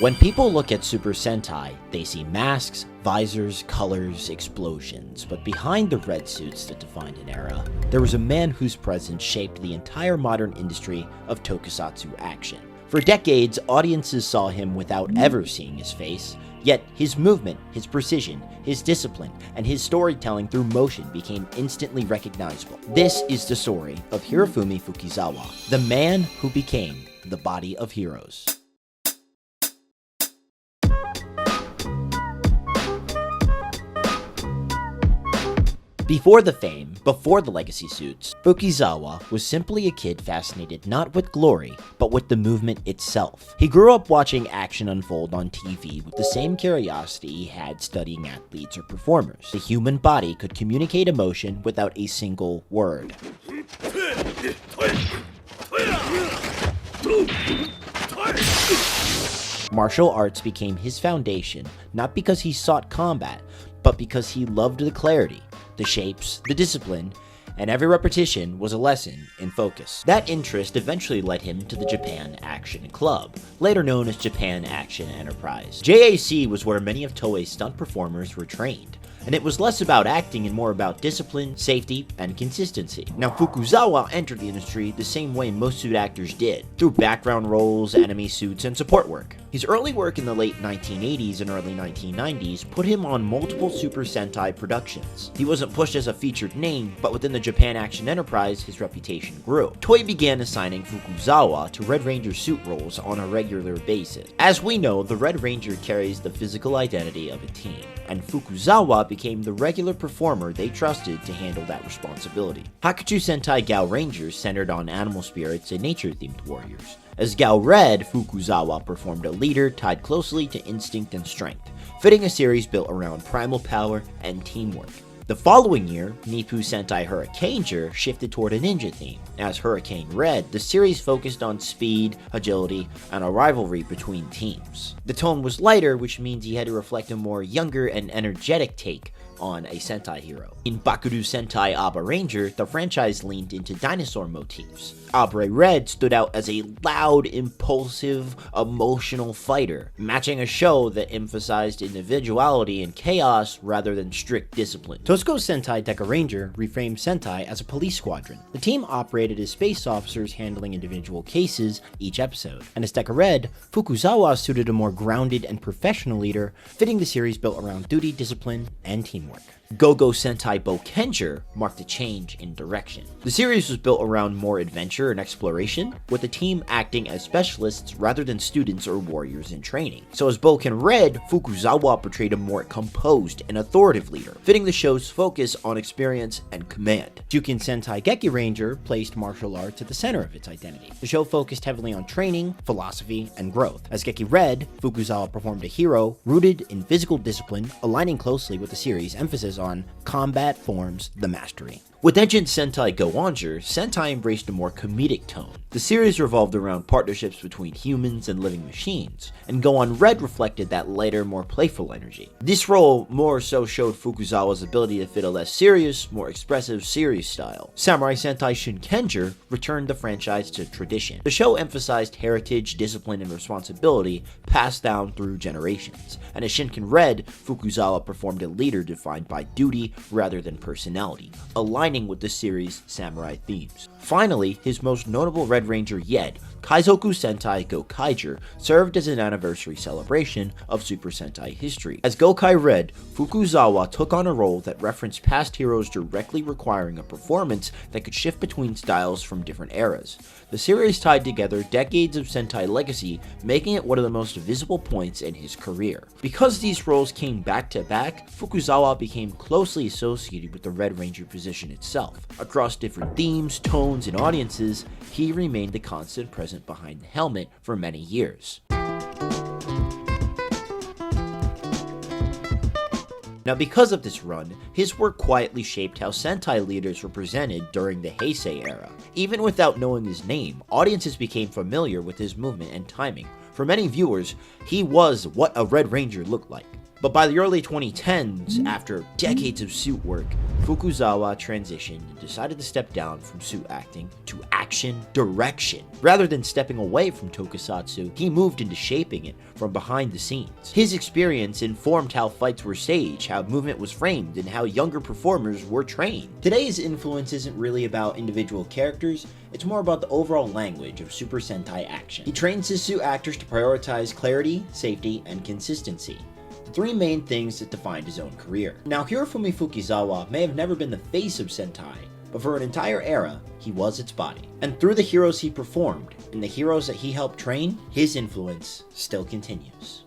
When people look at Super Sentai, they see masks, visors, colors, explosions, but behind the red suits that defined an era, there was a man whose presence shaped the entire modern industry of tokusatsu action. For decades, audiences saw him without ever seeing his face, yet his movement, his precision, his discipline, and his storytelling through motion became instantly recognizable. This is the story of Hirofumi Fukuzawa, the man who became the body of heroes. Before the fame, before the legacy suits, Fukuzawa was simply a kid fascinated not with glory, but with the movement itself. He grew up watching action unfold on TV with the same curiosity he had studying athletes or performers. The human body could communicate emotion without a single word. Martial arts became his foundation, not because he sought combat, but because he loved the clarity, the shapes, the discipline, and every repetition was a lesson in focus. That interest eventually led him to the Japan Action Club, later known as Japan Action Enterprise. JAC was where many of Toei's stunt performers were trained, and it was less about acting and more about discipline, safety, and consistency. Now, Fukuzawa entered the industry the same way most suit actors did, through background roles, enemy suits, and support work. His early work in the late 1980s and early 1990s put him on multiple Super Sentai productions. He wasn't pushed as a featured name, but within the Japan Action Enterprise, his reputation grew. Toei began assigning Fukuzawa to Red Ranger suit roles on a regular basis. As we know, the Red Ranger carries the physical identity of a team, and Fukuzawa became the regular performer they trusted to handle that responsibility. Hakuchu Sentai Gao Rangers centered on animal spirits and nature-themed warriors. As Gao Red, Fukuzawa performed a leader tied closely to instinct and strength, fitting a series built around primal power and teamwork. The following year, Nippu Sentai Hurricaneger shifted toward a ninja theme. As Hurricane Red, the series focused on speed, agility, and a rivalry between teams. The tone was lighter, which means he had to reflect a more younger and energetic take on a Sentai hero. In Bakuru Sentai Aba Ranger, the franchise leaned into dinosaur motifs. Abre Red stood out as a loud, impulsive, emotional fighter, matching a show that emphasized individuality and chaos rather than strict discipline. Tosuko Sentai Deka Ranger reframed Sentai as a police squadron. The team operated as space officers handling individual cases each episode, and as Deka Red, Fukuzawa suited a more grounded and professional leader, fitting the series built around duty, discipline, and teamwork. Go-Go Sentai Bokenger marked a change in direction. The series was built around more adventure and exploration, with the team acting as specialists rather than students or warriors in training. So as Boken Red, Fukuzawa portrayed a more composed and authoritative leader, fitting the show's focus on experience and command. Jukin Sentai Geki Ranger placed martial arts at the center of its identity. The show focused heavily on training, philosophy, and growth. As Geki Red, Fukuzawa performed a hero rooted in physical discipline, aligning closely with the series' emphasis on combat forms the mastery. With Engine Sentai Go-Onger, Sentai embraced a more comedic tone. The series revolved around partnerships between humans and living machines, and Go-On Red reflected that lighter, more playful energy. This role more so showed Fukuzawa's ability to fit a less serious, more expressive series style. Samurai Sentai Shinkenger returned the franchise to tradition. The show emphasized heritage, discipline, and responsibility passed down through generations, and as Shinken Red, Fukuzawa performed a leader defined by duty rather than personality, aligning with the series' samurai themes. Finally, his most notable Red Ranger yet, Kaizoku Sentai Gokaiger, served as an anniversary celebration of Super Sentai history. As Gokai Red, Fukuzawa took on a role that referenced past heroes directly requiring a performance that could shift between styles from different eras. The series tied together decades of Sentai legacy, making it one of the most visible points in his career. Because these roles came back to back, Fukuzawa became closely associated with the Red Ranger position itself. Across different themes, tones, and audiences, he remained the constant presence behind the helmet for many years. Now, because of this run, his work quietly shaped how Sentai leaders were presented during the Heisei era. Even without knowing his name, audiences became familiar with his movement and timing. For many viewers, he was what a Red Ranger looked like. But by the early 2010s, after decades of suit work, Fukuzawa transitioned and decided to step down from suit acting to action direction. Rather than stepping away from tokusatsu, he moved into shaping it from behind the scenes. His experience informed how fights were staged, how movement was framed, and how younger performers were trained. Today's influence isn't really about individual characters, it's more about the overall language of Super Sentai action. He trains his suit actors to prioritize clarity, safety, and consistency, the three main things that defined his own career. Now, Hirofumi Fukuzawa may have never been the face of Sentai, but for an entire era, he was its body. And through the heroes he performed, and the heroes that he helped train, his influence still continues.